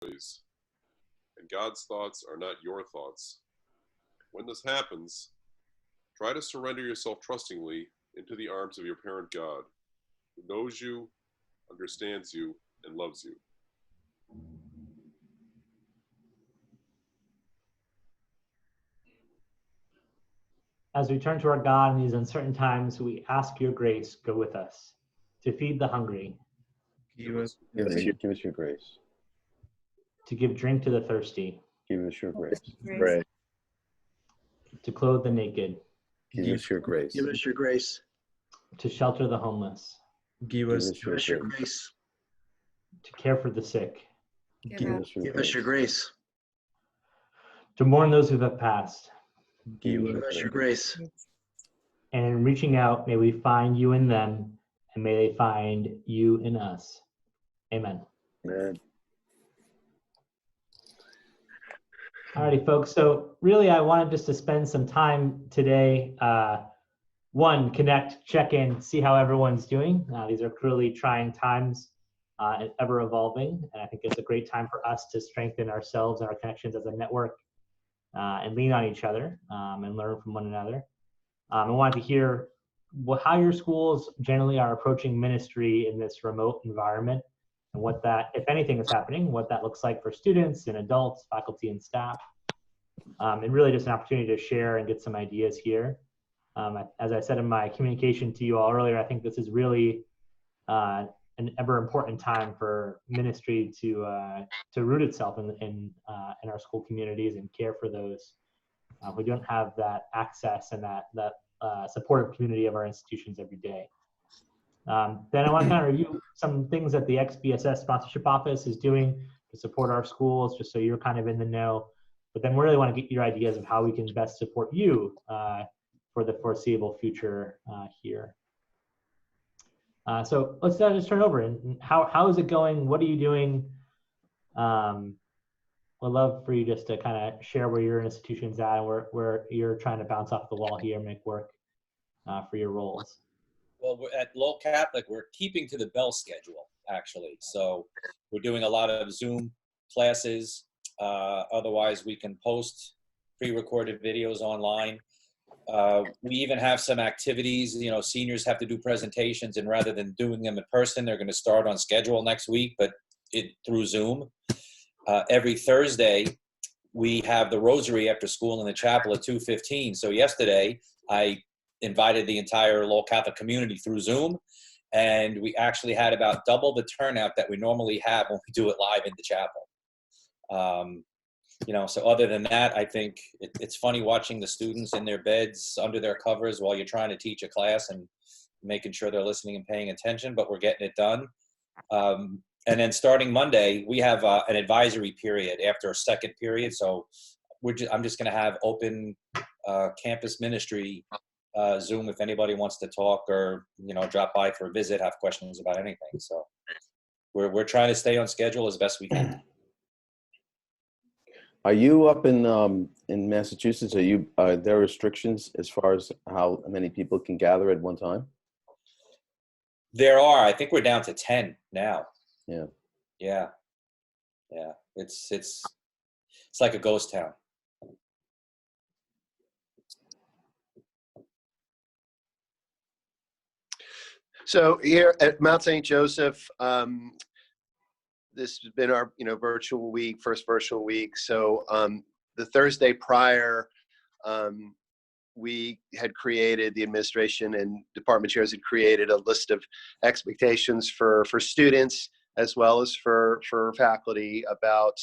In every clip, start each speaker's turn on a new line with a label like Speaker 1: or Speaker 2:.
Speaker 1: ways, and God's thoughts are not your thoughts. When this happens, try to surrender yourself trustingly into the arms of your parent God, who knows you, understands you, and loves you.
Speaker 2: As we turn to our God in these uncertain times, we ask your grace go with us to feed the hungry,
Speaker 3: Give us your grace.
Speaker 2: to give drink to the thirsty,
Speaker 3: Give us your grace.
Speaker 4: Right.
Speaker 2: to clothe the naked,
Speaker 3: Give us your grace.
Speaker 4: Give us your grace.
Speaker 2: to shelter the homeless,
Speaker 3: Give us
Speaker 4: Give us your grace.
Speaker 2: to care for the sick,
Speaker 3: Give us your
Speaker 4: Give us your grace.
Speaker 2: to mourn those who have passed.
Speaker 4: Give us your grace.
Speaker 2: And in reaching out, may we find you in them, and may they find you in us. Amen.
Speaker 3: Amen.
Speaker 2: Alrighty, folks. So really, I wanted just to spend some time today. One, connect, check in, see how everyone's doing. These are clearly trying times and ever evolving. And I think it's a great time for us to strengthen ourselves and our connections as a network and lean on each other and learn from one another. I wanted to hear how your schools generally are approaching ministry in this remote environment, and what that, if anything, is happening, what that looks like for students and adults, faculty and staff, and really just an opportunity to share and get some ideas here. As I said in my communication to you all earlier, I think this is really an ever important time for ministry to root itself in our school communities and care for those who don't have that access and that supportive community of our institutions every day. Then I want to kind of review some things that the XBSS sponsorship office is doing to support our schools, just so you're kind of in the know. But then we really want to get your ideas of how we can best support you for the foreseeable future here. So let's just turn it over. And how is it going? What are you doing? We'd love for you just to kind of share where your institution's at and where you're trying to bounce off the wall here and make work for your roles.
Speaker 5: Well, at Lowell Catholic, we're keeping to the bell schedule, actually. So we're doing a lot of Zoom classes. Otherwise, we can post pre-recorded videos online. We even have some activities. You know, seniors have to do presentations, and rather than doing them in person, they're going to start on schedule next week, but through Zoom. Every Thursday, we have the rosary after school in the chapel at 2:15. So yesterday, I invited the entire Lowell Catholic community through Zoom, and we actually had about double the turnout that we normally have when we do it live in the chapel. You know, so other than that, I think it's funny watching the students in their beds under their covers while you're trying to teach a class and making sure they're listening and paying attention, but we're getting it done. And then starting Monday, we have an advisory period after a second period. So I'm just going to have open campus ministry Zoom if anybody wants to talk or, you know, drop by for a visit, have questions about anything. So we're trying to stay on schedule as best we can.
Speaker 3: Are you up in Massachusetts? Are there restrictions as far as how many people can gather at one time?
Speaker 5: There are. I think we're down to 10 now.
Speaker 3: Yeah.
Speaker 5: Yeah. Yeah. It's like a ghost town.
Speaker 4: So here at Mount St. Joseph, this has been our virtual week, first virtual week. So the Thursday prior, we had created, the administration and department chairs had created a list of expectations for students as well as for faculty about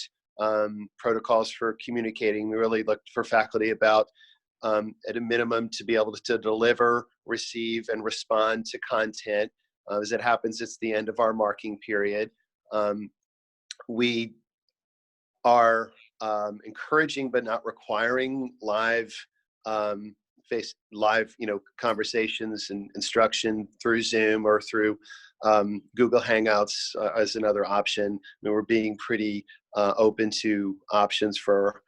Speaker 4: protocols for communicating. We really looked for faculty about at a minimum to be able to deliver, receive, and respond to content. As it happens, it's the end of our marking period. We are encouraging but not requiring live conversations and instruction through Zoom or through Google Hangouts as another option. We're being pretty open to options for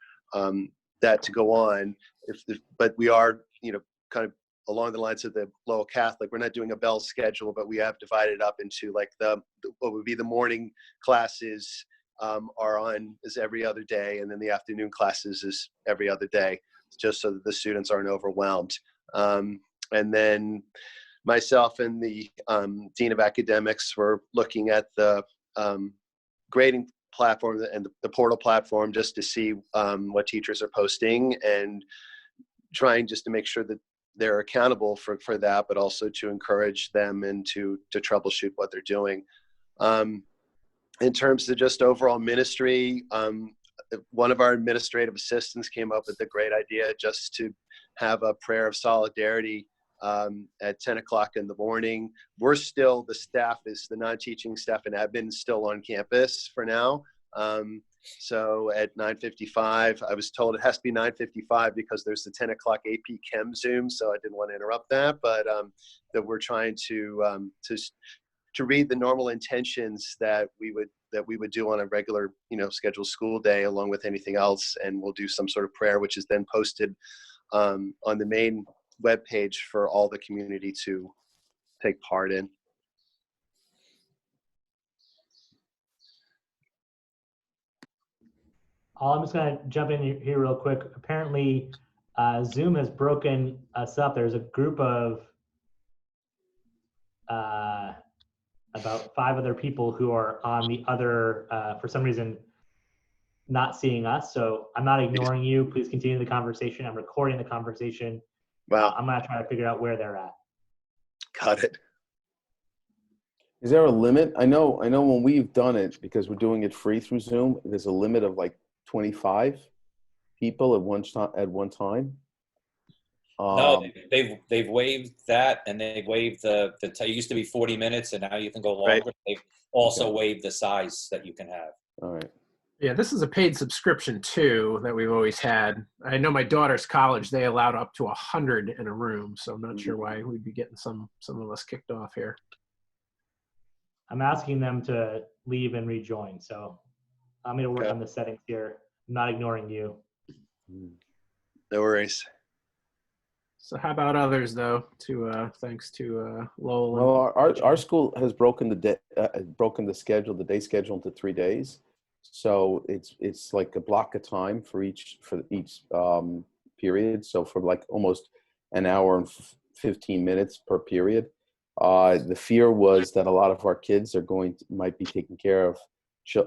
Speaker 4: that to go on. But we are, kind of along the lines of the Lowell Catholic. We're not doing a bell schedule, but we have divided up into like what would be the morning classes are on is every other day, and then the afternoon classes is every other day, just so that the students aren't overwhelmed. And then myself and the Dean of Academics were looking at the grading platform and the portal platform just to see what teachers are posting, and trying just to make sure that they're accountable for that, but also to encourage them and to troubleshoot what they're doing. In terms of just overall ministry, one of our administrative assistants came up with a great idea just to have a prayer of solidarity at 10 o'clock in the morning. We're still, the staff is the non-teaching staff and admin is still on campus for now. So at 9:55, I was told it has to be 9:55 because there's the 10 o'clock AP Chem Zoom, so I didn't want to interrupt that, but that we're trying to read the normal intentions that we would do on a regular, scheduled school day, along with anything else, and we'll do some sort of prayer, which is then posted on the main webpage for all the community to take part in.
Speaker 2: I'm just going to jump in here real quick. Apparently, Zoom has broken us up. There's a group of about 5 other people who are on the other, for some reason, not seeing us. So I'm not ignoring you. Please continue the conversation. I'm recording the conversation.
Speaker 4: Wow.
Speaker 2: I'm going to try to figure out where they're at.
Speaker 4: Got it.
Speaker 3: Is there a limit? I know when we've done it, because we're doing it free through Zoom, there's a limit of like 25 people at one time.
Speaker 5: No, they've waived that, and they've waived it used to be 40 minutes, and now you can go longer.
Speaker 4: Right.
Speaker 5: They've also waived the size that you can have.
Speaker 3: All right.
Speaker 6: Yeah, this is a paid subscription too that we've always had. I know my daughter's college, they allowed up to 100 in a room, so I'm not sure why we'd be getting some of us kicked off here.
Speaker 2: I'm asking them to leave and rejoin. So I'm going to work on the settings here. I'm not ignoring you.
Speaker 4: No worries.
Speaker 6: So how about others though? Thanks to Lowell.
Speaker 3: Well, our school has broken the schedule, the day schedule, into 3 days. So it's like a block of time for each period. So for like almost an hour and 15 minutes per period. The fear was that a lot of our kids might be taking care of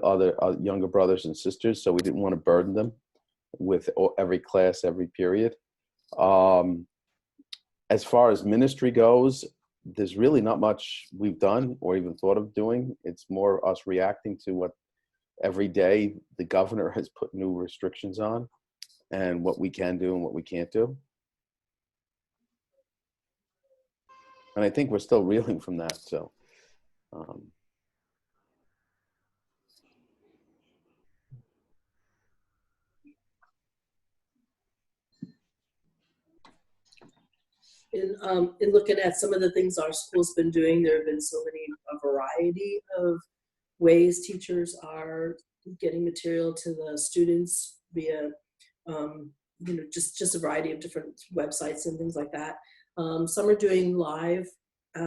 Speaker 3: other younger brothers and sisters, so we didn't want to burden them with every class, every period. As far as ministry goes, there's really not much we've done or even thought of doing. It's more us reacting to what every day the governor has put new restrictions on, and what we can do and what we can't do. And I think we're still reeling from that. So,
Speaker 7: in looking at some of the things our school's been doing, there have been a variety of ways teachers are getting material to the students via, just a variety of different websites and things like that. Some are doing live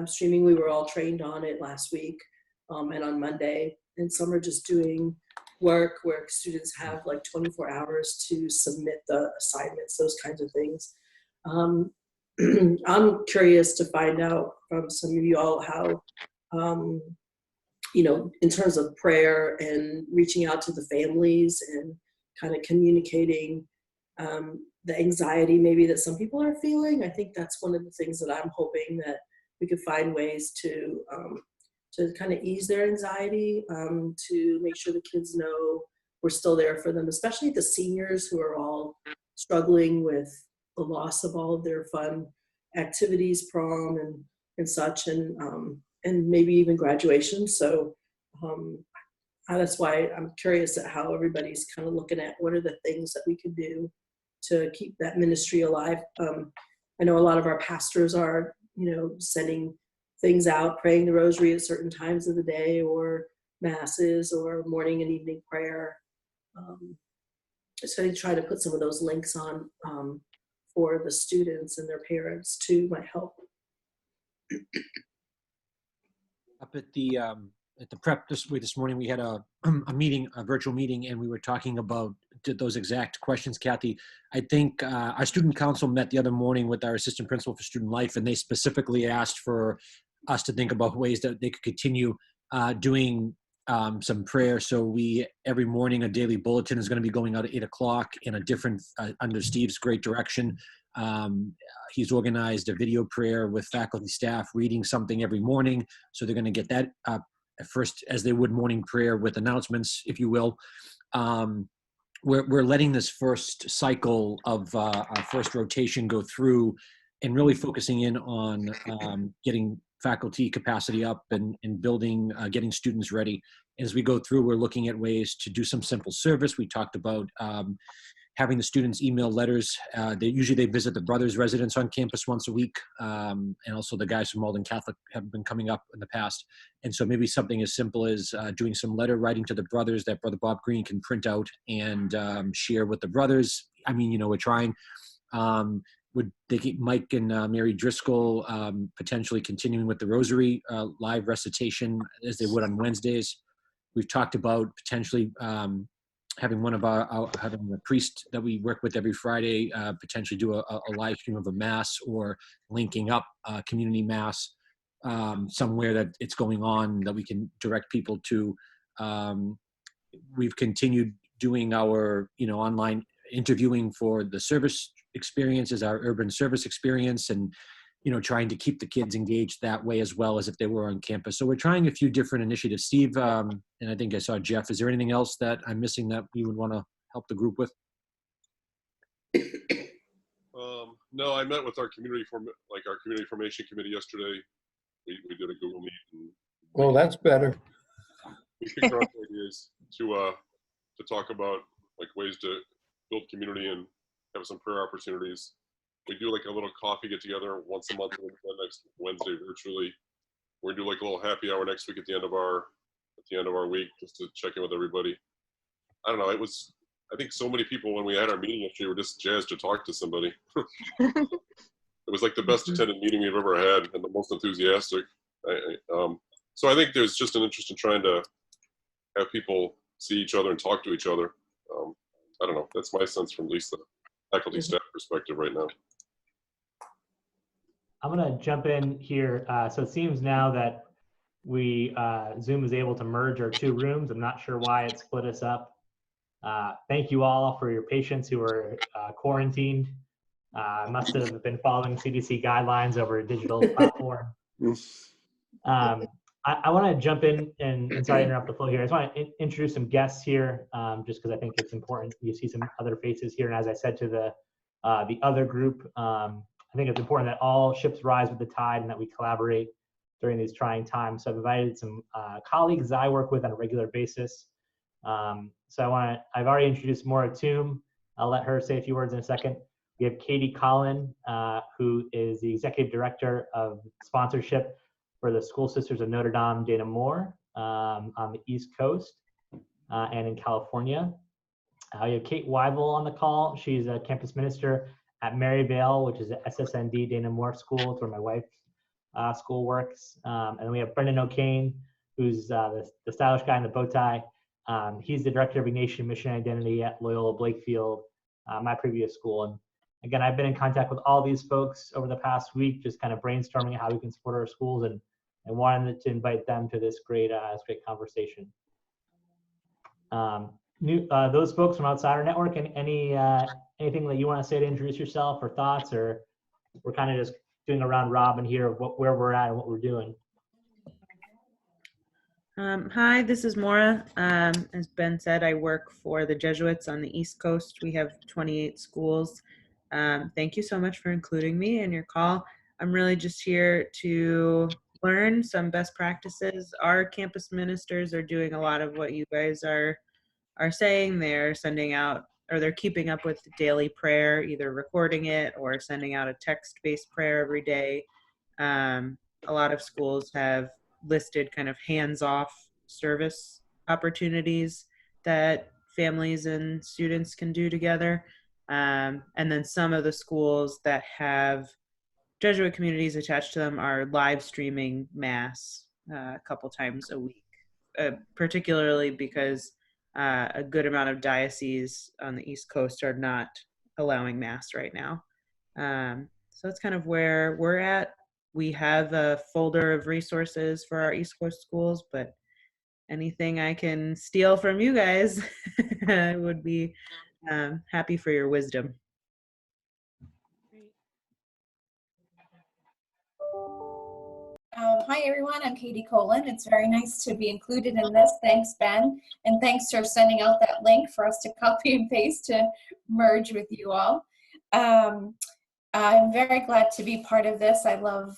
Speaker 7: streaming. We were all trained on it last week and on Monday. And some are just doing work where students have like 24 hours to submit the assignments, those kinds of things. I'm curious to find out from some of you all how, in terms of prayer and reaching out to the families and kind of communicating the anxiety maybe that some people are feeling. I think that's one of the things that I'm hoping that we could find ways to kind of ease their anxiety, to make sure the kids know we're still there for them, especially the seniors who are all struggling with the loss of all of their fun activities, prom and such, and maybe even graduation. So that's why I'm curious at how everybody's kind of looking at what are the things that we could do to keep that ministry alive. I know a lot of our pastors are, sending things out, praying the rosary at certain times of the day, or masses, or morning and evening prayer. So I try to put some of those links on for the students and their parents too might help.
Speaker 8: Up at the at the prep this morning, we had a meeting, a virtual meeting, and we were talking about those exact questions, Kathy. I think our student council met the other morning with our assistant principal for student life, and they specifically asked for us to think about ways that they could continue doing some prayer. So every morning, a daily bulletin is going to be going out at 8 o'clock in a different, under Steve's great direction. He's organized a video prayer with faculty staff reading something every morning. So they're going to get that first, as they would morning prayer with announcements, if you will. We're letting this first cycle of our first rotation go through and really focusing in on getting faculty capacity up and building, getting students ready. As we go through, we're looking at ways to do some simple service. We talked about having the students email letters. They visit the brothers' residence on campus once a week, and also the guys from Malden Catholic have been coming up in the past. And so maybe something as simple as doing some letter writing to the brothers that Brother Bob Green can print out and share with the brothers. I mean, we're trying. Would they keep Mike and Mary Driscoll potentially continuing with the Rosary live recitation as they would on Wednesdays? We've talked about potentially having having a priest that we work with every Friday potentially do a live stream of a mass, or linking up community mass somewhere that it's going on that we can direct people to. We've continued doing our online interviewing for the service experiences, our urban service experience, and trying to keep the kids engaged that way as well as if they were on campus. So we're trying a few different initiatives. Steve, and I think I saw Jeff, is there anything else that I'm missing that you would want to help the group with?
Speaker 1: No, I met with our community formation committee yesterday. We did a Google Meet. And
Speaker 9: well, that's better.
Speaker 1: we kicked around ideas to talk about ways to build community and have some prayer opportunities. We do a little coffee get together once a month, next Wednesday virtually. We're gonna do a little happy hour next week at the end of our week, just to check in with everybody. I don't know. I think so many people when we had our meeting yesterday were just jazzed to talk to somebody. It was the best attended meeting we've ever had and the most enthusiastic. So I think there's just an interest in trying to have people see each other and talk to each other. I don't know. That's my sense from at least the faculty staff perspective right now.
Speaker 2: I'm going to jump in here. So it seems now that Zoom is able to merge our two rooms. I'm not sure why it split us up. Thank you all for your patience who are quarantined. I must have been following CDC guidelines over a digital platform. I want to jump in and sorry to interrupt the flow here. I just want to introduce some guests here, just because I think it's important. You see some other faces here, and as I said to the other group, I think it's important that all ships rise with the tide and that we collaborate during these trying times. So I've invited some colleagues that I work with on a regular basis. So I've already introduced Maura Toom. I'll let her say a few words in a second. We have Katie Collin, who is the Executive Director of Sponsorship for the School Sisters of Notre Dame Dana Moore on the East Coast and in California. We have Kate Weibel on the call. She's a campus minister at Maryvale, which is the SSND Dana Moore School. It's where my wife's school works. And then we have Brendan O'Kane, who's the stylish guy in the bow tie. He's the Director of Ignatian Mission Identity at Loyola Blakefield, my previous school. And again, I've been in contact with all these folks over the past week, just kind of brainstorming how we can support our schools and wanted to invite them to this great conversation. Those folks from outside our network, and anything that you want to say to introduce yourself or thoughts, or we're kind of just doing a round robin here of where we're at and what we're doing.
Speaker 10: Hi, this is Maura. As Ben said, I work for the Jesuits on the East Coast. We have 28 schools. Thank you so much for including me in your call. I'm really just here to learn some best practices. Our campus ministers are doing a lot of what you guys are saying. They're sending out, or they're keeping up with daily prayer, either recording it or sending out a text-based prayer every day. A lot of schools have listed kind of hands-off service opportunities that families and students can do together. And then some of the schools that have Jesuit communities attached to them are live streaming Mass a couple times a week. particularly because a good amount of dioceses on the East Coast are not allowing Mass right now. So that's kind of where we're at. We have a folder of resources for our East Coast schools, but anything I can steal from you guys, I would be happy for your wisdom.
Speaker 9: Hi everyone, I'm Katie Colin. It's very nice to be included in this. Thanks, Ben. And thanks for sending out that link for us to copy and paste to merge with you all. I'm very glad to be part of this. I love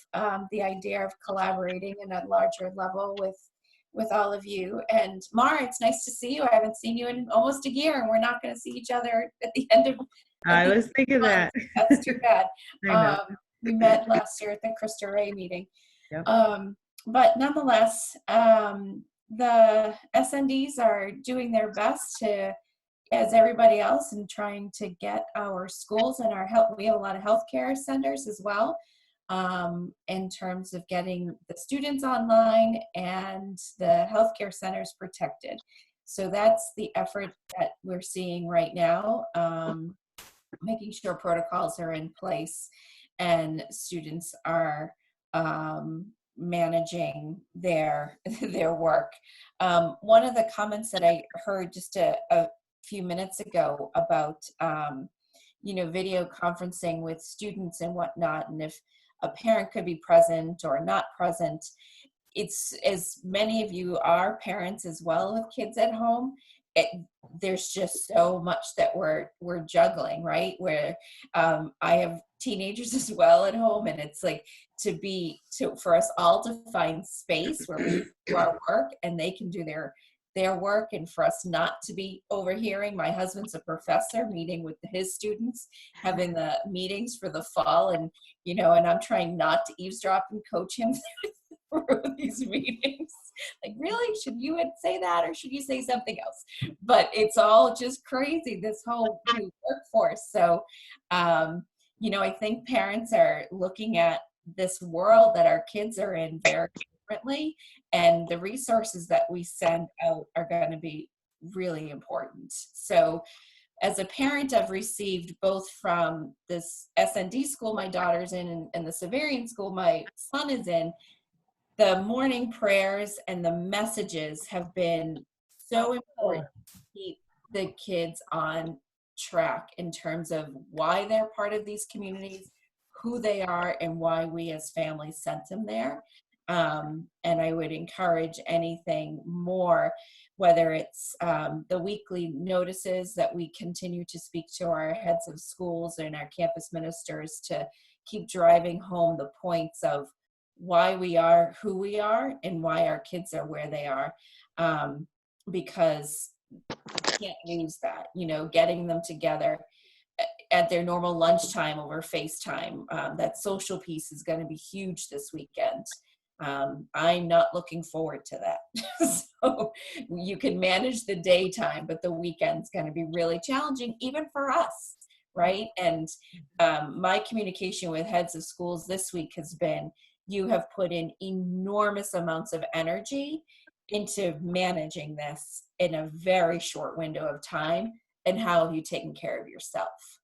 Speaker 9: the idea of collaborating in a larger level with all of you. And Mara, it's nice to see you. I haven't seen you in almost a year, and we're not going to see each other at the end of.
Speaker 10: I was thinking that.
Speaker 9: That's too bad.
Speaker 10: I know.
Speaker 9: We met last year at the Christa Ray meeting.
Speaker 10: Yep.
Speaker 9: But nonetheless, the SNDs are doing their best to, as everybody else, in trying to get our schools and our health. We have a lot of healthcare centers as well, in terms of getting the students online and the healthcare centers protected. So that's the effort that we're seeing right now, making sure protocols are in place and students are managing their work. One of the comments that I heard just a few minutes ago about video conferencing with students and whatnot, and if a parent could be present or not present, it's, as many of you are parents as well with kids at home, there's just so much that we're juggling, right? Where I have teenagers as well at home, and it's like for us all to find space where we do our work and they can do their work, and for us not to be overhearing. My husband's a professor, meeting with his students, having the meetings for the fall, and and I'm trying not to eavesdrop and coach him through these meetings. Like, really, should you say that, or should you say something else? But it's all just crazy, this whole new workforce. So I think parents are looking at this world that our kids are in very differently, and the resources that we send out are going to be really important. So as a parent, I've received both from this SND school my daughter's in and the Severian school my son is in, the morning prayers and the messages have been so important to keep the kids on track in terms of why they're part of these communities, who they are, and why we as families sent them there. And I would encourage anything more, whether it's the weekly notices that we continue to speak to our heads of schools and our campus ministers to keep driving home the points of why we are who we are and why our kids are where they are, because we can't lose that, getting them together at their normal lunchtime over FaceTime. That social piece is going to be huge this weekend. I'm not looking forward to that. So you can manage the daytime, but the weekend's going to be really challenging, even for us, right? And my communication with heads of schools this week has been, you have put in enormous amounts of energy into managing this in a very short window of time, and how have you taken care of yourself?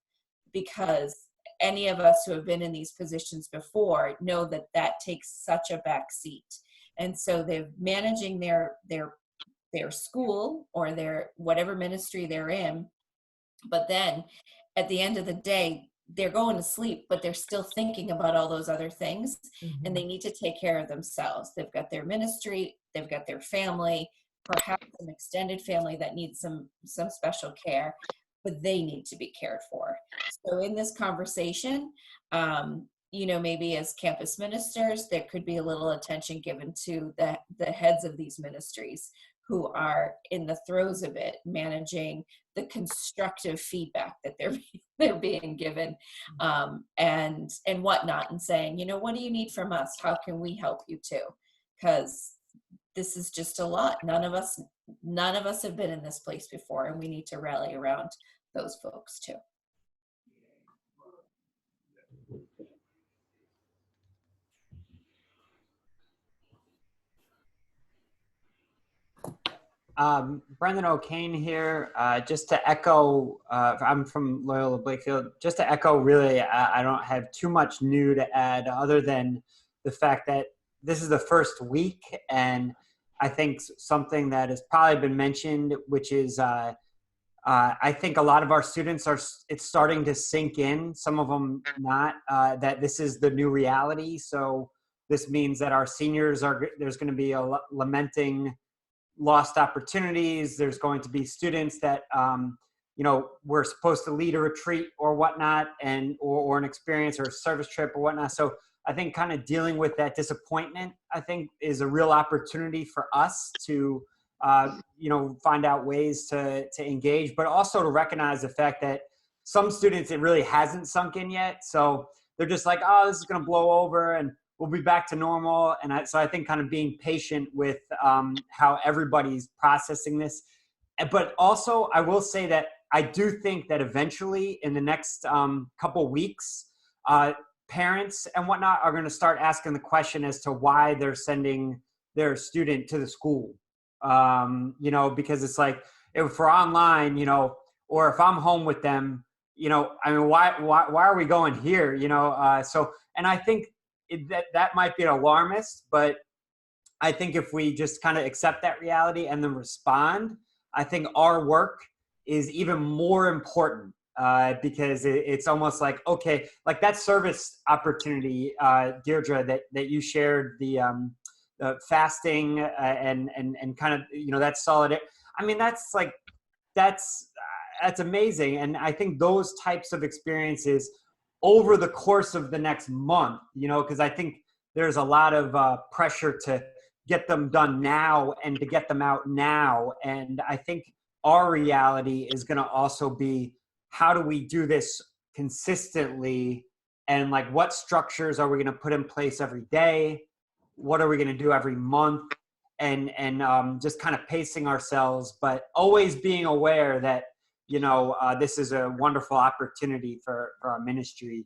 Speaker 9: Because any of us who have been in these positions before know that that takes such a back seat. And so they're managing their school or their whatever ministry they're in, but then at the end of the day, they're going to sleep, but they're still thinking about all those other things, and they need to take care of themselves. They've got their ministry, they've got their family, perhaps an extended family that needs some special care, but they need to be cared for. So in this conversation, maybe as campus ministers, there could be a little attention given to the heads of these ministries who are in the throes of it, managing the constructive feedback that they're being given, and whatnot, and saying, what do you need from us? How can we help you too? Because this is just a lot. None of us have been in this place before, and we need to rally around those folks too.
Speaker 11: Brendan O'Kane here. Just to echo, I'm from Loyola Blakefield. Just to echo, really, I don't have too much new to add other than the fact that this is the first week, and I think something that has probably been mentioned, which is I think a lot of our students it's starting to sink in, some of them not, that this is the new reality. So this means that our seniors there's going to be lamenting lost opportunities. There's going to be students that, we're supposed to lead a retreat or whatnot, or an experience or a service trip or whatnot. So I think kind of dealing with that disappointment, I think, is a real opportunity for us to, find out ways to engage, but also to recognize the fact that some students, it really hasn't sunk in yet. So they're just like, oh, this is going to blow over and we'll be back to normal. And so I think kind of being patient with how everybody's processing this. But also, I will say that I do think that eventually in the next couple weeks, parents and whatnot are going to start asking the question as to why they're sending their student to the school. Because it's like, if we're online, or if I'm home with them, why are we going here? And I think that might be an alarmist, but I think if we just kind of accept that reality and then respond, I think our work is even more important, because it's almost like, okay, like that service opportunity, Deirdre, that you shared, the fasting and kind of, that's solid. I mean, that's amazing. And I think those types of experiences over the course of the next month, because I think there's a lot of pressure to get them done now and to get them out now. And I think our reality is going to also be, how do we do this consistently? And like, what structures are we going to put in place every day? What are we going to do every month? And just kind of pacing ourselves, but always being aware that, this is a wonderful opportunity for our ministry.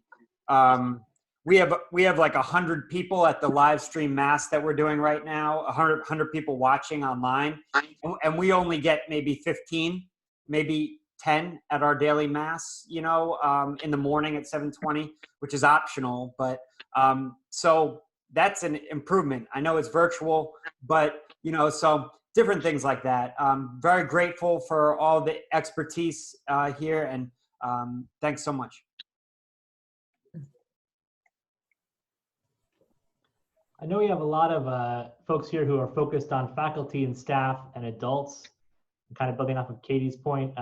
Speaker 11: We have like 100 people at the live stream mass that we're doing right now, 100 people watching online. And we only get maybe 15, maybe 10 at our daily mass, in the morning at 7:20, which is optional. But so that's an improvement. I know it's virtual, but, so different things like that. Very grateful for all the expertise here, and thanks so much.
Speaker 2: I know we have a lot of folks here who are focused on faculty and staff and adults, kind of building off of Katie's point.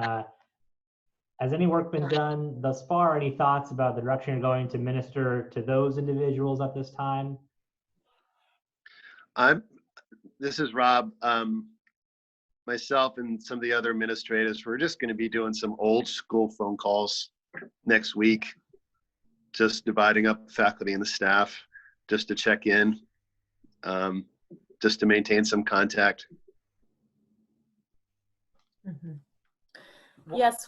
Speaker 2: Has any work been done thus far? Any thoughts about the direction you're going to minister to those individuals at this time?
Speaker 4: This is Rob. Myself and some of the other administrators, we're just going to be doing some old school phone calls next week, just dividing up faculty and the staff, just to check in, just to maintain some contact.
Speaker 12: Mm-hmm. Yes,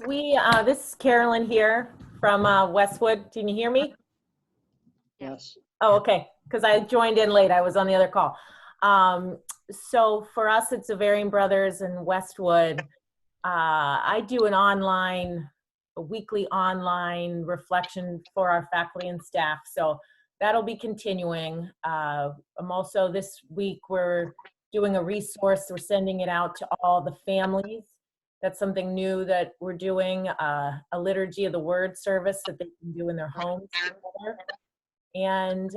Speaker 12: this is Carolyn here from Westwood. Can you hear me?
Speaker 13: Yes.
Speaker 12: Oh, okay, because I joined in late. I was on the other call. So for us, it's Avarian Brothers in Westwood. I do a weekly online reflection for our faculty and staff. So that'll be continuing. I'm also, this week, we're doing a resource. We're sending it out to all the families. That's something new that we're doing, a liturgy of the word service that they can do in their homes together. And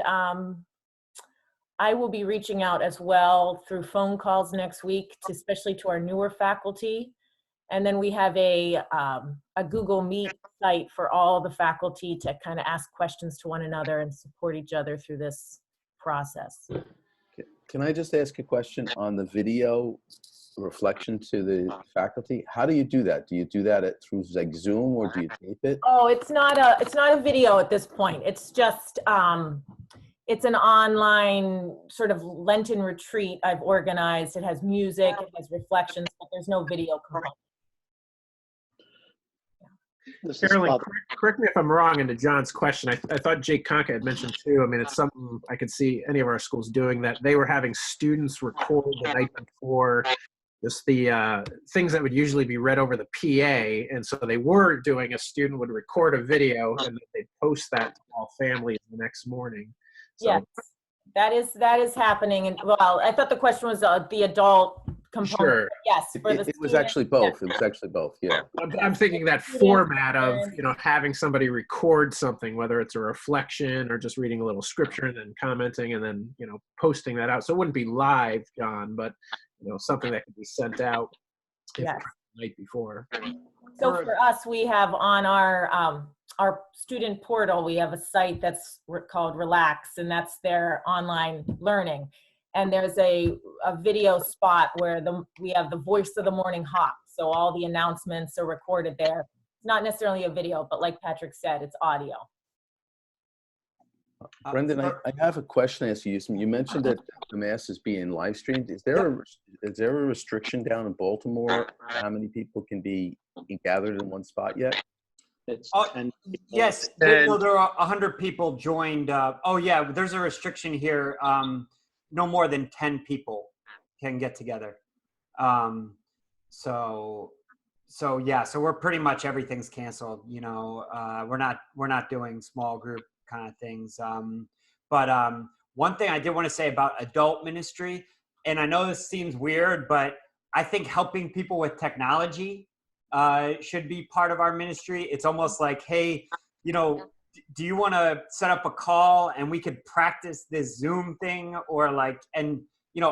Speaker 12: I will be reaching out as well through phone calls next week, especially to our newer faculty. And then we have a Google Meet site for all the faculty to kind of ask questions to one another and support each other through this process.
Speaker 3: Can I just ask a question on the video reflection to the faculty? How do you do that? Do you do that through like Zoom, or do you tape it?
Speaker 12: Oh, it's not a video at this point. It's just it's an online sort of Lenten retreat I've organized. It has music, it has reflections, but there's no video component.
Speaker 6: Carolyn, correct me if I'm wrong, and to John's question, I thought Jake Conca had mentioned too, I mean, it's something I could see any of our schools doing, that they were having students record the night before just the things that would usually be read over the PA. And so they were doing, a student would record a video and they'd post that to all families the next morning. So,
Speaker 12: Yes, that is happening. And well, I thought the question was the adult component.
Speaker 6: sure.
Speaker 12: Yes, for the
Speaker 3: It was
Speaker 12: student,
Speaker 3: actually both. It was actually both. Yeah.
Speaker 6: I'm thinking that format of, having somebody record something, whether it's a reflection or just reading a little scripture and then commenting and then, posting that out. So it wouldn't be live, John, but, something that could be sent out
Speaker 12: Yes.
Speaker 6: the night before.
Speaker 12: So for us, we have on our student portal, we have a site that's called Relax, and that's their online learning. And there's a video spot where we have the voice of the morning hawk. So all the announcements are recorded there. It's not necessarily a video, but like Patrick said, it's audio.
Speaker 3: Brendan, I have a question to ask you. You mentioned that the mass is being live streamed. Is there a restriction down in Baltimore how many people can be gathered in one spot yet?
Speaker 13: It's
Speaker 11: yes, there are 100 people joined. There's a restriction here. No more than 10 people can get together. So we're pretty much, everything's canceled. We're not doing small group kind of things. But one thing I did want to say about adult ministry, and I know this seems weird, but I think helping people with technology should be part of our ministry. It's almost like, hey, do you want to set up a call and we could practice this Zoom thing, or like, and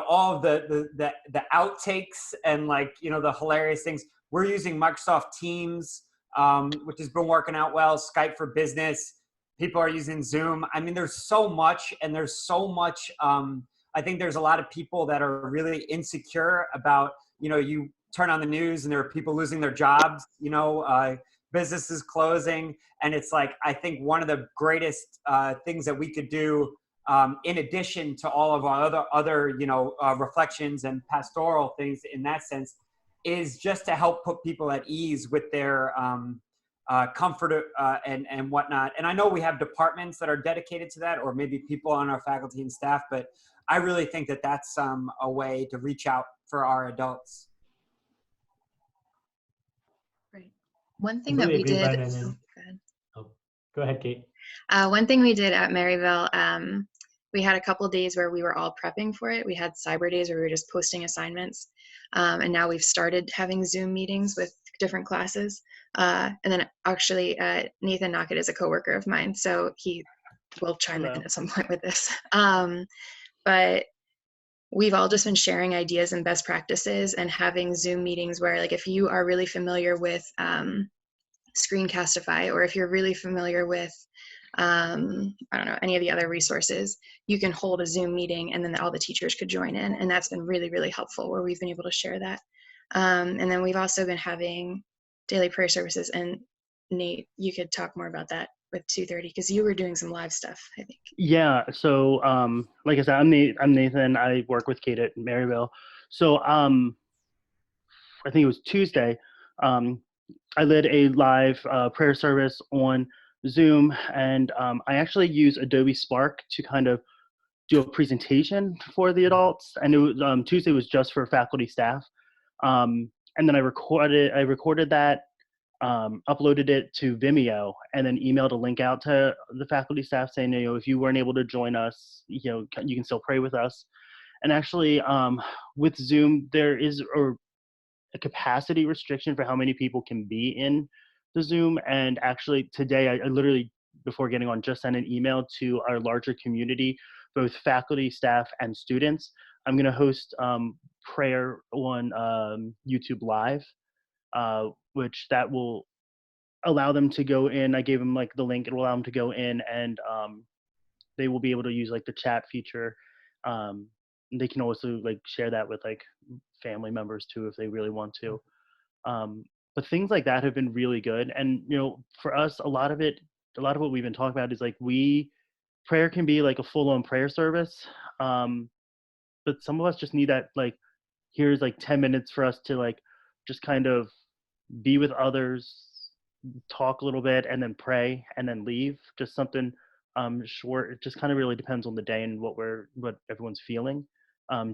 Speaker 11: all of the outtakes and like, the hilarious things. We're using Microsoft Teams, which has been working out well. Skype for Business. People are using Zoom. I mean, there's so much, and there's so much. I think there's a lot of people that are really insecure about, you turn on the news and there are people losing their jobs, businesses closing. And it's like, I think one of the greatest things that we could do, in addition to all of our other reflections and pastoral things in that sense, is just to help put people at ease with their comfort and whatnot. And I know we have departments that are dedicated to that, or maybe people on our faculty and staff, but I really think that that's a way to reach out for our adults.
Speaker 14: Right. One thing that we did.
Speaker 2: Go ahead, Kate.
Speaker 14: One thing we did at Maryville, we had a couple days where we were all prepping for it. We had cyber days where we were just posting assignments. And now we've started having Zoom meetings with different classes. And then actually Nathan Knockett is a coworker of mine, so he will chime in at some point with this. But we've all just been sharing ideas and best practices and having Zoom meetings where, like, if you are really familiar with Screencastify, or if you're really familiar with I don't know, any of the other resources, you can hold a Zoom meeting and then all the teachers could join in. And that's been really, really helpful, where we've been able to share that. And then we've also been having daily prayer services. And Nate, you could talk more about that with 2:30, because you were doing some live stuff, I think.
Speaker 15: Yeah. So like I said, I'm Nathan. I work with Kate at Maryville. So I think it was Tuesday. I led a live prayer service on Zoom, and I actually use Adobe Spark to kind of do a presentation for the adults. And it was, Tuesday was just for faculty staff. And then I recorded that, uploaded it to Vimeo, and then emailed a link out to the faculty staff saying, if you weren't able to join us, you can still pray with us. And actually, with Zoom, there is a capacity restriction for how many people can be in the Zoom. And actually today, I literally, before getting on, just sent an email to our larger community, both faculty, staff, and students. I'm going to host prayer on YouTube Live, which that will allow them to go in. I gave them like the link. It will allow them to go in, and they will be able to use like the chat feature. They can also like share that with like family members too, if they really want to. But things like that have been really good. And, for us, a lot of what we've been talking about is like prayer can be like a full-on prayer service. But some of us just need that, like, here's like 10 minutes for us to like, just kind of be with others, talk a little bit, and then pray, and then leave. Just something short. It just kind of really depends on the day and what everyone's feeling.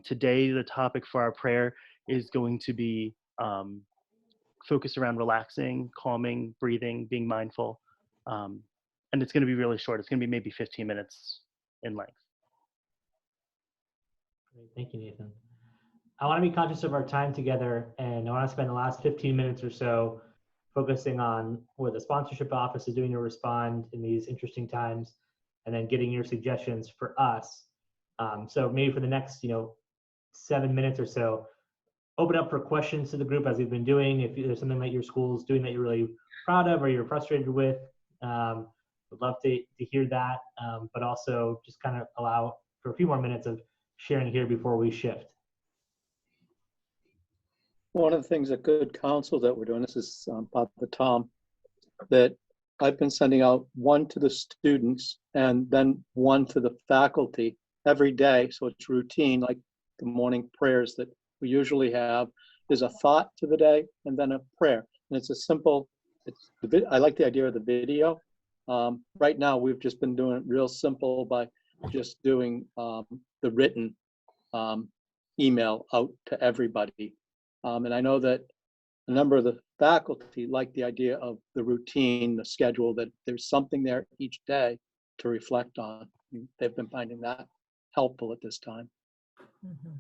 Speaker 15: Today, the topic for our prayer is going to be focused around relaxing, calming, breathing, being mindful. And it's going to be really short. It's going to be maybe 15 minutes in length.
Speaker 2: Great. Thank you, Nathan. I want to be conscious of our time together, and I want to spend the last 15 minutes or so focusing on what the sponsorship office is doing to respond in these interesting times, and then getting your suggestions for us. So maybe for the next 7 minutes or so, open up for questions to the group as we've been doing. If there's something that your school's doing that you're really proud of or you're frustrated with, would love to hear that, but also just kind of allow for a few more minutes of sharing here before we shift.
Speaker 13: One of the things that good counsel that we're doing, this is Bob the Tom, that I've been sending out one to the students and then one to the faculty every day. So it's routine, like the morning prayers that we usually have. There's a thought to the day and then a prayer. And it's a simple, I like the idea of the video. Right now, we've just been doing it real simple by just doing the written email out to everybody. And I know that a number of the faculty like the idea of the routine, the schedule, that there's something there each day to reflect on. They've been finding that helpful at this time.
Speaker 12: Mm-hmm.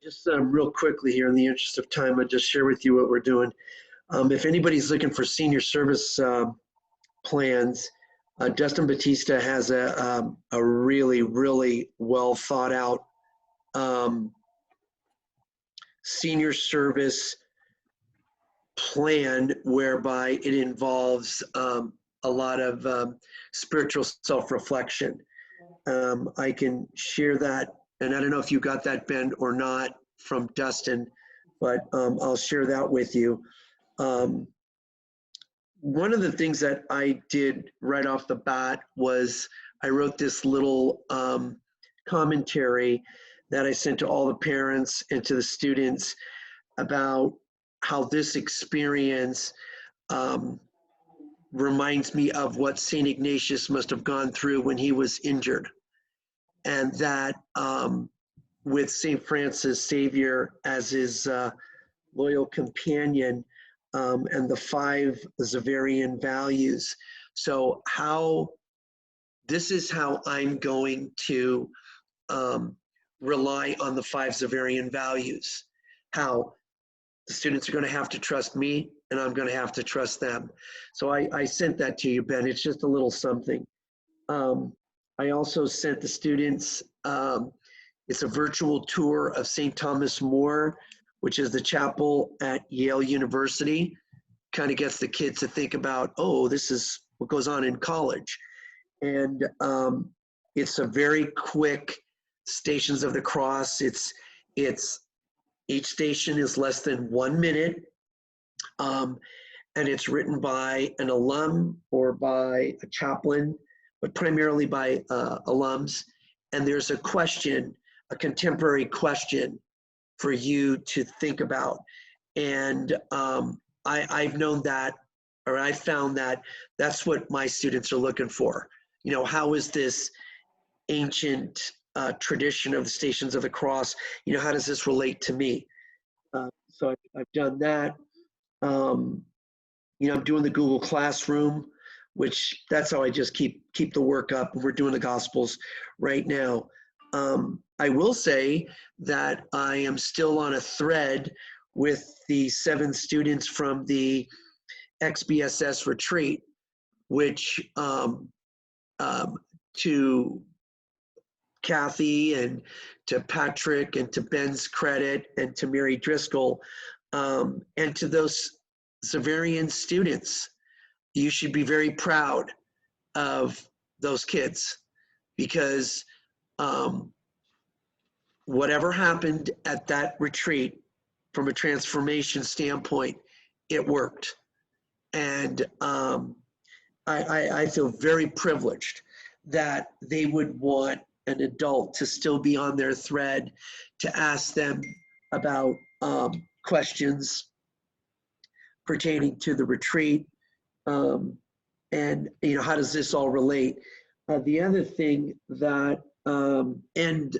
Speaker 16: Just real quickly here, in the interest of time, I'll just share with you what we're doing. If anybody's looking for senior service plans, Dustin Batista has a really, really well thought out senior service plan whereby it involves a lot of spiritual self-reflection. I can share that, and I don't know if you got that, Ben, or not from Dustin, but I'll share that with you. One of the things that I did right off the bat was I wrote this little commentary that I sent to all the parents and to the students about how this experience reminds me of what St. Ignatius must have gone through when he was injured. And that with St. Francis Xavier as his loyal companion, and the 5 Xaverian values. So this is how I'm going to rely on the 5 Xaverian values. How the students are going to have to trust me, and I'm going to have to trust them. So I sent that to you, Ben. It's just a little something. I also sent the students, it's a virtual tour of St. Thomas More, which is the chapel at Yale University. Kind of gets the kids to think about, oh, this is what goes on in college. And it's a very quick Stations of the Cross. Each station is less than 1 minute. And it's written by an alum or by a chaplain, but primarily by alums. And there's a question, a contemporary question for you to think about. And I've known that, or I found that that's what my students are looking for. How is this ancient tradition of the Stations of the Cross, how does this relate to me? So I've done that. I'm doing the Google Classroom, which that's how I just keep the work up. We're doing the Gospels right now. I will say that I am still on a thread with the 7 students from the XBSS retreat, which to Kathy and to Patrick and to Ben's credit and to Mary Driscoll and to those Xaverian students, you should be very proud of those kids, because whatever happened at that retreat from a transformation standpoint, it worked. And I feel very privileged that they would want an adult to still be on their thread, to ask them about questions pertaining to the retreat, And, you know, how does this all relate? The other thing that, and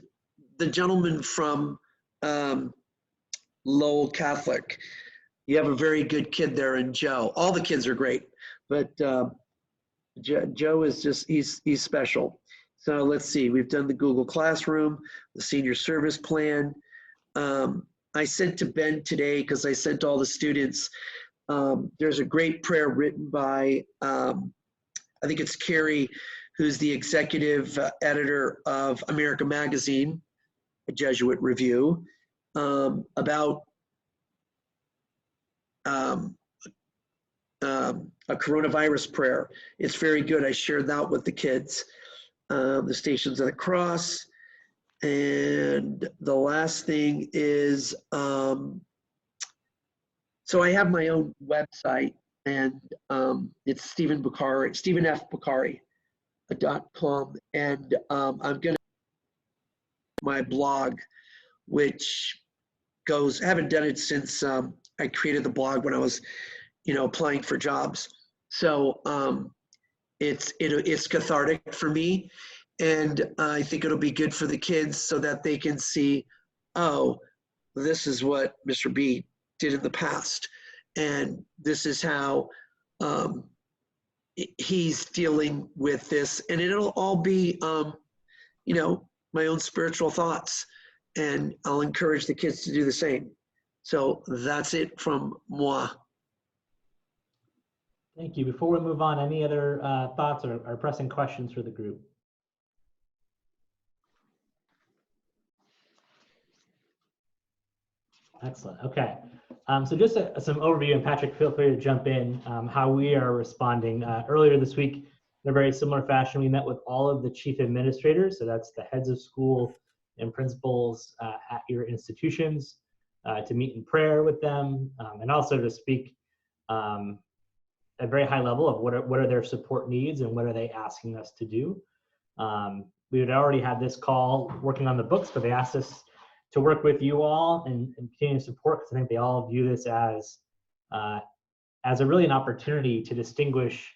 Speaker 16: the gentleman from Lowell Catholic, you have a very good kid there in Joe. All the kids are great, but Joe is just, he's special. So let's see, we've done the Google Classroom, the senior service plan. I sent to Ben today, because I sent all the students, there's a great prayer written by, I think it's Carrie, who's the executive editor of America Magazine, a Jesuit review, about a coronavirus prayer. It's very good. I shared that with the kids. The Stations of the Cross. And the last thing is, so I have my own website, and it's stephenfbukhari.com, and I'm gonna my blog, which goes, I haven't done it since I created the blog when I was, you know, applying for jobs. So it's cathartic for me, and I think it'll be good for the kids so that they can see, oh, this is what Mr. B did in the past, and this is how he's dealing with this, and it'll all be, you know, my own spiritual thoughts, and I'll encourage the kids to do the same. So that's it from moi.
Speaker 2: Thank you. Before we move on, any other thoughts or pressing questions for the group? Excellent. Okay. So just some overview, and Patrick, feel free to jump in, how we are responding. Earlier this week, in a very similar fashion, we met with all of the chief administrators, so that's the heads of school and principals at your institutions, to meet in prayer with them, and also to speak at a very high level of what are their support needs and what are they asking us to do. We had already had this call working on the books, but they asked us to work with you all and continue to support, because I think they all view this as a really an opportunity to distinguish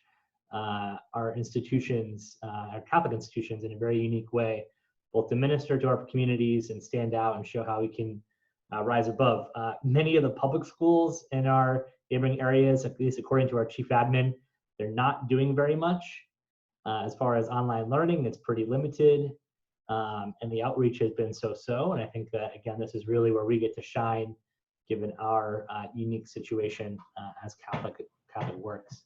Speaker 2: our institutions, our Catholic institutions, in a very unique way, both to minister to our communities and stand out and show how we can rise above. Many of the public schools in our neighboring areas, at least according to our chief admin, they're not doing very much. As far as online learning, it's pretty limited. And the outreach has been so-so. And I think that, again, this is really where we get to shine, given our unique situation as Catholic works.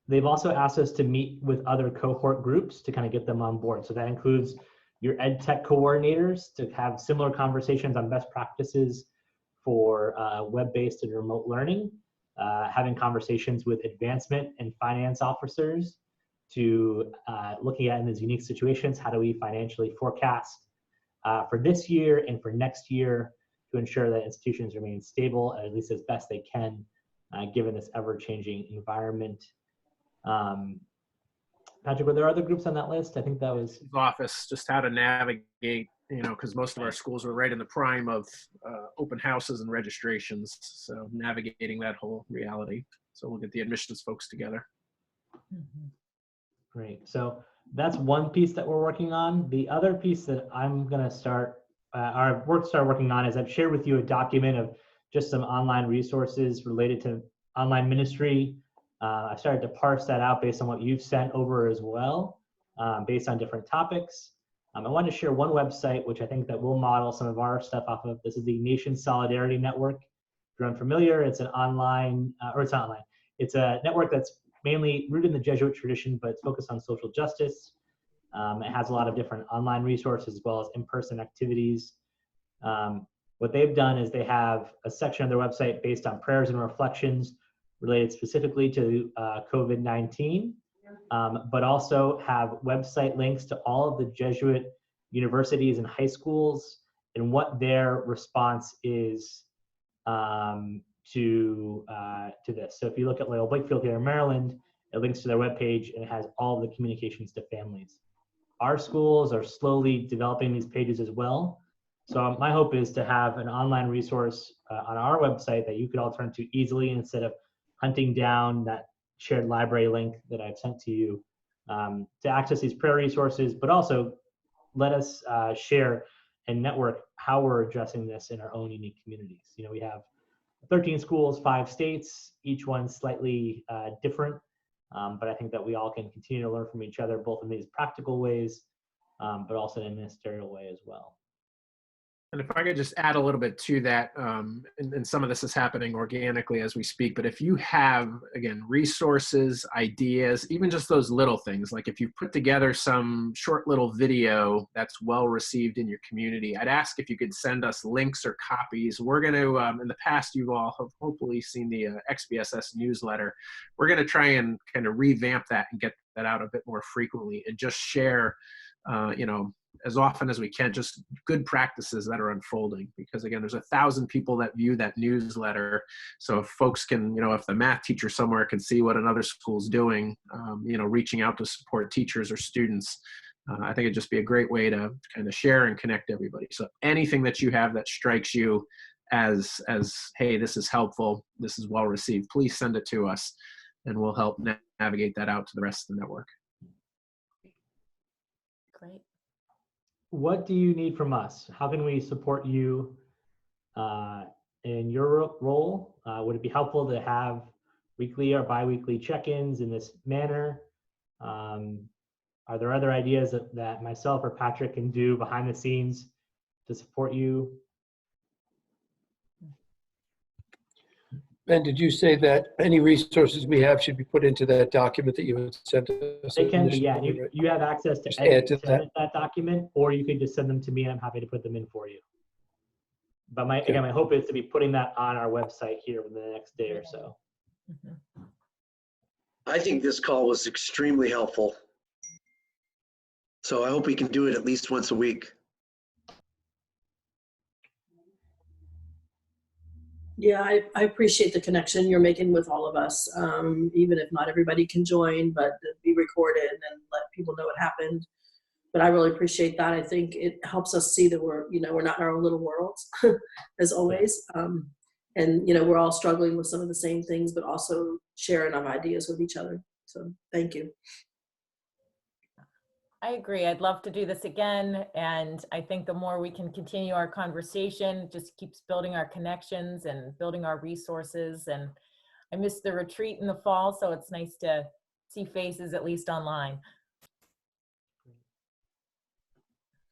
Speaker 2: They've also asked us to meet with other cohort groups to kind of get them on board. So that includes your ed tech coordinators to have similar conversations on best practices for web-based and remote learning, having conversations with advancement and finance officers to looking at in these unique situations, how do we financially forecast for this year and for next year to ensure that institutions remain stable, at least as best they can, given this ever-changing environment. Patrick, were there other groups on that list? I think that was
Speaker 6: office, just how to navigate, you know, because most of our schools were right in the prime of open houses and registrations. So navigating that whole reality. So we'll get the admissions folks together.
Speaker 2: Mm-hmm. Great. So that's one piece that we're working on. The other piece that I'm going to start working on is I've shared with you a document of just some online resources related to online ministry. I started to parse that out based on what you've sent over as well, based on different topics. I wanted to share one website, which I think that will model some of our stuff off of. This is the Nation Solidarity Network. If you're unfamiliar, it's an online, it's not online. It's a network that's mainly rooted in the Jesuit tradition, but it's focused on social justice. It has a lot of different online resources as well as in-person activities. What they've done is they have a section of their website based on prayers and reflections related specifically to COVID-19, but also have website links to all of the Jesuit universities and high schools and what their response is to this. So if you look at Loyola Blakefield here in Maryland, it links to their webpage and it has all of the communications to families. Our schools are slowly developing these pages as well. So my hope is to have an online resource on our website that you could all turn to easily instead of hunting down that shared library link that I've sent to you to access these prayer resources, but also let us share and network how we're addressing this in our own unique communities. You know, we have 13 schools, 5 states, each one slightly different, but I think that we all can continue to learn from each other, both in these practical ways, but also in a ministerial way as well.
Speaker 6: And if I could just add a little bit to that, and some of this is happening organically as we speak, but if you have, again, resources, ideas, even just those little things, like if you put together some short little video that's well received in your community, I'd ask if you could send us links or copies. We're going to, in the past, you all have hopefully seen the XBSS newsletter. We're going to try and kind of revamp that and get that out a bit more frequently and just share, you know, as often as we can, just good practices that are unfolding. Because again, there's 1,000 people that view that newsletter. So if folks can, you know, if the math teacher somewhere can see what another school's doing, you know, reaching out to support teachers or students, I think it'd just be a great way to kind of share and connect everybody. So anything that you have that strikes you as hey, this is helpful, this is well received, please send it to us and we'll help navigate that out to the rest of the network.
Speaker 12: Great.
Speaker 2: What do you need from us? How can we support you in your role? Would it be helpful to have weekly or bi-weekly check-ins in this manner? Are there other ideas that myself or Patrick can do behind the scenes to support you?
Speaker 17: Ben, did you say that any resources we have should be put into that document that you had sent us?
Speaker 2: They can be, yeah.
Speaker 17: initially, right?
Speaker 2: You have access to
Speaker 17: Just
Speaker 2: edit
Speaker 17: add to that.
Speaker 2: that document, or you could just send them to me and I'm happy to put them in for you. But
Speaker 17: Okay.
Speaker 2: again, my hope is to be putting that on our website here within the next day or so.
Speaker 16: I think this call was extremely helpful. So I hope we can do it at least once a week.
Speaker 7: Yeah, I appreciate the connection you're making with all of us, even if not everybody can join, but be recorded and let people know what happened. But I really appreciate that. I think it helps us see that we're not in our own little worlds, as always. And, you know, we're all struggling with some of the same things, but also sharing our ideas with each other. So thank you.
Speaker 12: I agree. I'd love to do this again. And I think the more we can continue our conversation, just keeps building our connections and building our resources. And I missed the retreat in the fall, so it's nice to see faces, at least online.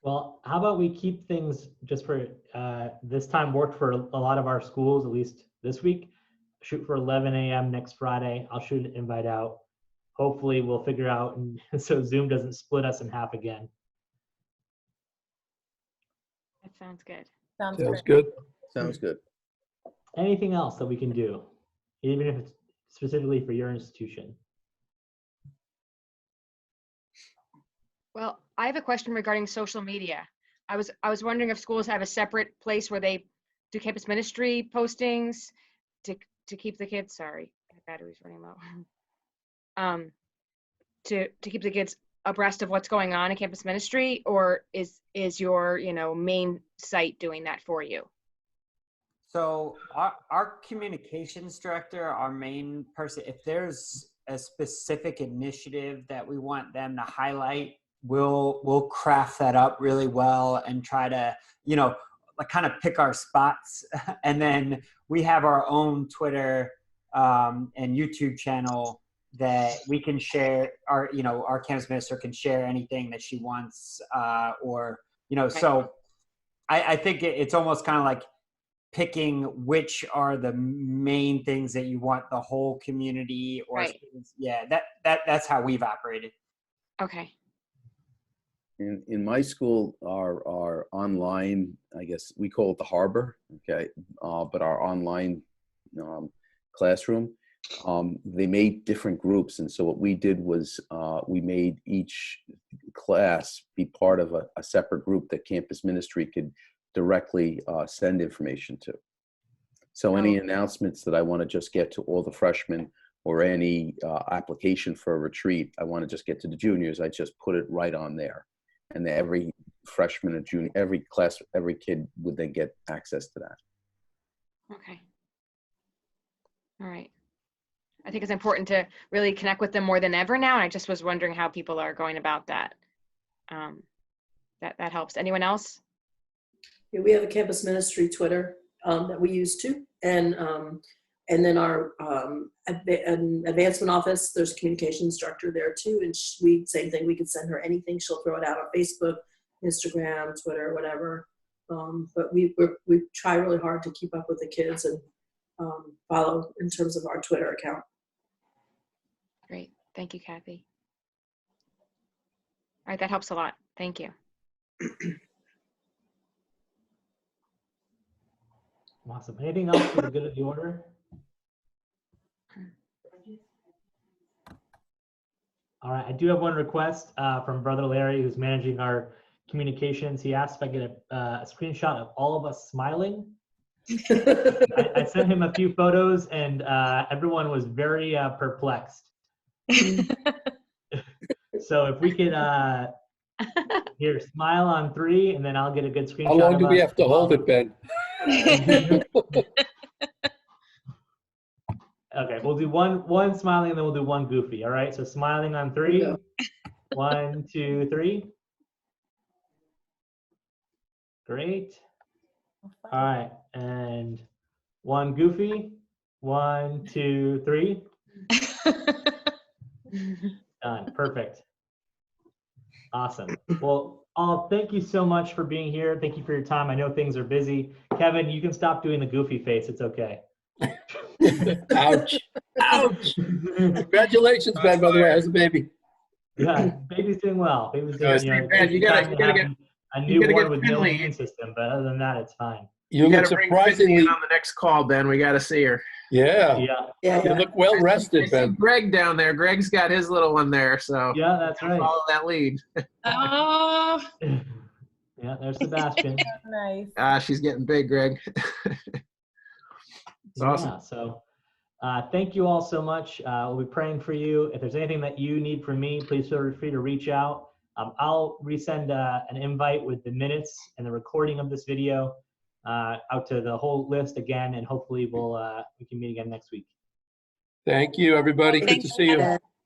Speaker 2: Well, how about we keep things just for this time worked for a lot of our schools, at least this week. Shoot for 11 a.m. next Friday. I'll shoot an invite out. Hopefully we'll figure out and so Zoom doesn't split us in half again.
Speaker 18: That sounds good.
Speaker 17: Sounds good.
Speaker 3: Sounds good.
Speaker 2: Anything else that we can do, even if it's specifically for your institution?
Speaker 18: Well, I have a question regarding social media. I was wondering if schools have a separate place where they do campus ministry postings to keep the kids, sorry, my battery's running low. To keep the kids abreast of what's going on in campus ministry, or is your, you know, main site doing that for you?
Speaker 11: So our communications director, our main person, if there's a specific initiative that we want them to highlight, we'll craft that up really well and try to, you know, like kind of pick our spots. And then we have our own Twitter and YouTube channel that we can share. Our campus minister can share anything that she wants, or, you know,
Speaker 18: Okay.
Speaker 11: so I think it's almost kind of like picking which are the main things that you want the whole community or
Speaker 18: Right.
Speaker 11: students. Yeah, that's how we've operated.
Speaker 18: Okay.
Speaker 3: In my school, our online, I guess we call it the harbor, okay, but our online classroom, they made different groups. And so what we did was we made each class be part of a separate group that campus ministry could directly send information to. So any announcements that I want to just get to all the freshmen, or any application for a retreat I want to just get to the juniors, I just put it right on there. And every freshman or junior, every class, every kid would then get access to that.
Speaker 18: Okay. All right. I think it's important to really connect with them more than ever now. And I just was wondering how people are going about that. That helps. Anyone else?
Speaker 7: Yeah, we have a campus ministry Twitter that we use too, and then our advancement office. There's a communications director there too, and we same thing. We could send her anything; she'll throw it out on Facebook, Instagram, Twitter, whatever. But we try really hard to keep up with the kids and follow in terms of our Twitter account.
Speaker 18: Great, thank you, Kathy. All right, that helps a lot. Thank you.
Speaker 2: Awesome. Anything else for the good of the order? All right, I do have one request from Brother Larry, who's managing our communications. He asked if I get a screenshot of all of us smiling. I sent him a few photos, and everyone was very perplexed. So if we could here, smile on 3, and then I'll get a good screenshot.
Speaker 17: How long do we
Speaker 2: of
Speaker 17: have to hold it, Ben?
Speaker 2: Okay, we'll do one smiling, and then we'll do one goofy. All right, so smiling on 3.
Speaker 7: Yeah.
Speaker 2: 1, 2, 3. Great. All right, and one goofy. 1, 2, 3. Done. Perfect. Awesome. Well, thank you so much for being here. Thank you for your time. I know things are busy. Kevin, you can stop doing the goofy face. It's okay.
Speaker 17: Ouch. Ouch. Congratulations, Ben, by the way, as a baby.
Speaker 2: Yeah, baby's doing well. Baby's doing,
Speaker 6: you gotta get
Speaker 2: a newborn with no immune system, but other than that, it's fine.
Speaker 17: You look surprisingly
Speaker 6: on the next call, Ben. We got to see her.
Speaker 17: Yeah. You look well rested, Ben.
Speaker 6: Greg down there. Greg's got his little one there, so
Speaker 2: yeah, that's right.
Speaker 6: Follow that lead.
Speaker 9: Oh.
Speaker 2: Yeah, there's Sebastian.
Speaker 9: Nice.
Speaker 6: She's getting big, Greg. It's awesome.
Speaker 2: Yeah, so thank you all so much. We'll be praying for you. If there's anything that you need from me, please feel free to reach out. I'll resend an invite with the minutes and the recording of this video out to the whole list again, and hopefully we can meet again next week.
Speaker 17: Thank you, everybody. Good to see you.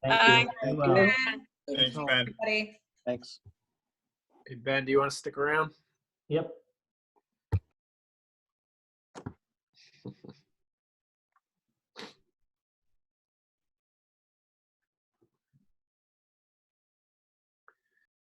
Speaker 2: Thank you.
Speaker 6: Thanks, Ben.
Speaker 13: Thanks.
Speaker 6: Hey, Ben, do you want to stick around?
Speaker 2: Yep.